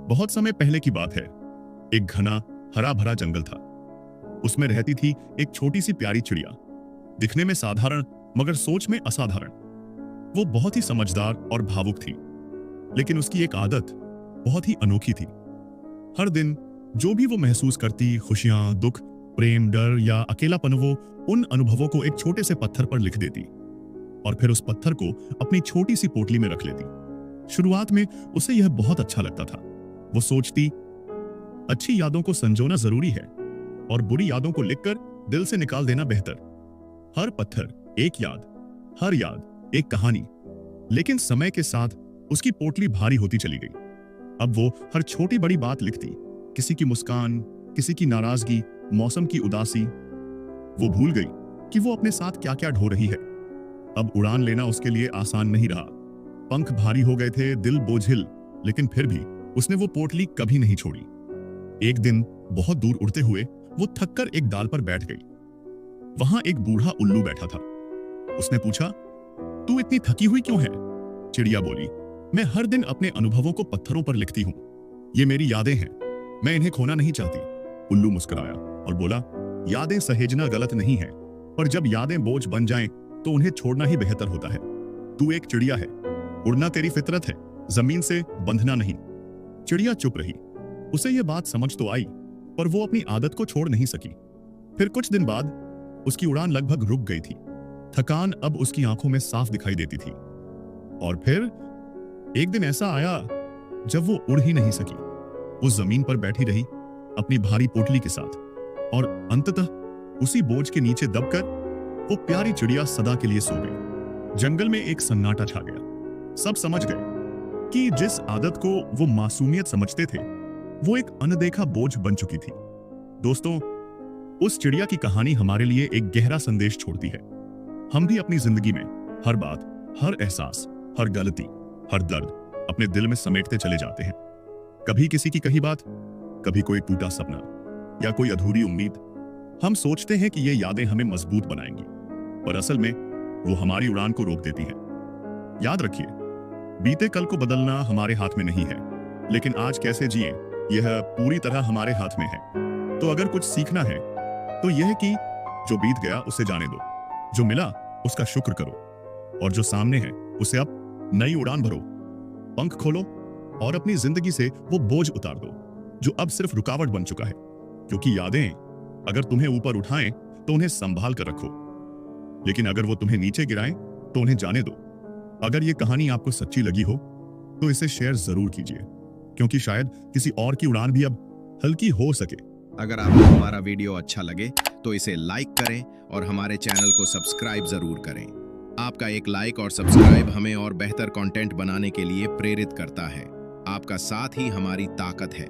बहुत समय पहले की बात है। एक घना हरा भरा जंगल था। उसमें रहती थी एक छोटी सी प्यारी चिड़िया। दिखने में साधारण मगर सोच में असाधारण। वो बहुत ही समझदार और भावुक थी, लेकिन उसकी एक आदत बहुत ही अनोखी थी। हर दिन जो भी वो महसूस करती, खुशियां, दुख, प्रेम, डर या अकेलापन, वो उन अनुभवों को एक छोटे से पत्थर पर लिख देती और फिर उस पत्थर को अपनी छोटी सी पोटली में रख लेती। शुरुआत में उसे यह बहुत अच्छा लगता था। वो सोचती, अच्छी यादों को संजोना जरूरी है और बुरी यादों को लिखकर दिल से निकाल देना बेहतर। हर पत्थर एक याद, हर याद एक कहानी। लेकिन समय के साथ उसकी पोटली भारी होती चली गई। अब वो हर छोटी बड़ी बात लिखती, किसी की मुस्कान, किसी की नाराजगी, मौसम की उदासी। वो भूल गई कि वो अपने साथ क्या क्या ढो रही है। अब उड़ान लेना उसके लिए आसान नहीं रहा। पंख भारी हो गए थे, दिल बोझिल, लेकिन फिर भी उसने वो पोटली कभी नहीं छोड़ी। एक दिन बहुत दूर उड़ते हुए वो थककर एक डाल पर बैठ गई। वहां एक बूढ़ा उल्लू बैठा था। उसने पूछा, तू इतनी थकी हुई क्यों है? चिड़िया बोली, मैं हर दिन अपने अनुभवों को पत्थरों पर लिखती हूँ। ये मेरी यादें हैं, मैं इन्हें खोना नहीं चाहती। उल्लू मुस्कुराया और बोला, यादें सहेजना गलत नहीं है, पर जब यादें बोझ बन जाएं तो उन्हें छोड़ना ही बेहतर होता है। तू एक चिड़िया है, उड़ना तेरी फितरत है, जमीन से बंधना नहीं। चिड़िया चुप रही। उसे यह बात समझ तो आई, पर वो अपनी आदत को छोड़ नहीं सकी। फिर कुछ दिन बाद उसकी उड़ान लगभग रुक गई थी। थकान अब उसकी आंखों में साफ दिखाई देती थी। और फिर एक दिन ऐसा आया जब वो उड़ ही नहीं सकी। वो जमीन पर बैठी रही अपनी भारी पोटली के साथ, और अंततः उसी बोझ के नीचे दबकर वो प्यारी चिड़िया सदा के लिए सो गई। जंगल में एक सन्नाटा छा गया। सब समझ गए कि जिस आदत को वो मासूमियत समझते थे, वो एक अनदेखा बोझ बन चुकी थी। दोस्तों, उस चिड़िया की कहानी हमारे लिए एक गहरा संदेश छोड़ती है। हम भी अपनी जिंदगी में हर बात, हर एहसास, हर गलती, हर दर्द अपने दिल में समेटते चले जाते हैं। कभी किसी की कही बात, कभी कोई टूटा सपना या कोई अधूरी उम्मीद। हम सोचते हैं कि ये यादें हमें मजबूत बनाएंगी, पर असल में वो हमारी उड़ान को रोक देती हैं। याद रखिए, बीते कल को बदलना हमारे हाथ में नहीं है, लेकिन आज कैसे जिए यह पूरी तरह हमारे हाथ में है। तो अगर कुछ सीखना है तो यह कि जो बीत गया उसे जाने दो, जो मिला उसका शुक्र करो, और जो सामने है उसे अब नई उड़ान भरो। पंख खोलो और अपनी जिंदगी से वो बोझ उतार दो जो अब सिर्फ रुकावट बन चुका है। क्योंकि यादें अगर तुम्हें ऊपर उठाएं तो उन्हें संभाल कर रखो, लेकिन अगर वो तुम्हें नीचे गिराएं तो उन्हें जाने दो। अगर ये कहानी आपको सच्ची लगी हो तो इसे शेयर जरूर कीजिए, क्योंकि शायद किसी और की उड़ान भी अब हल्की हो सके। अगर आपको हमारा वीडियो अच्छा लगे तो इसे लाइक करें और हमारे चैनल को सब्सक्राइब जरूर करें। आपका एक लाइक और सब्सक्राइब हमें और बेहतर कंटेंट बनाने के लिए प्रेरित करता है। आपका साथ ही हमारी ताकत है।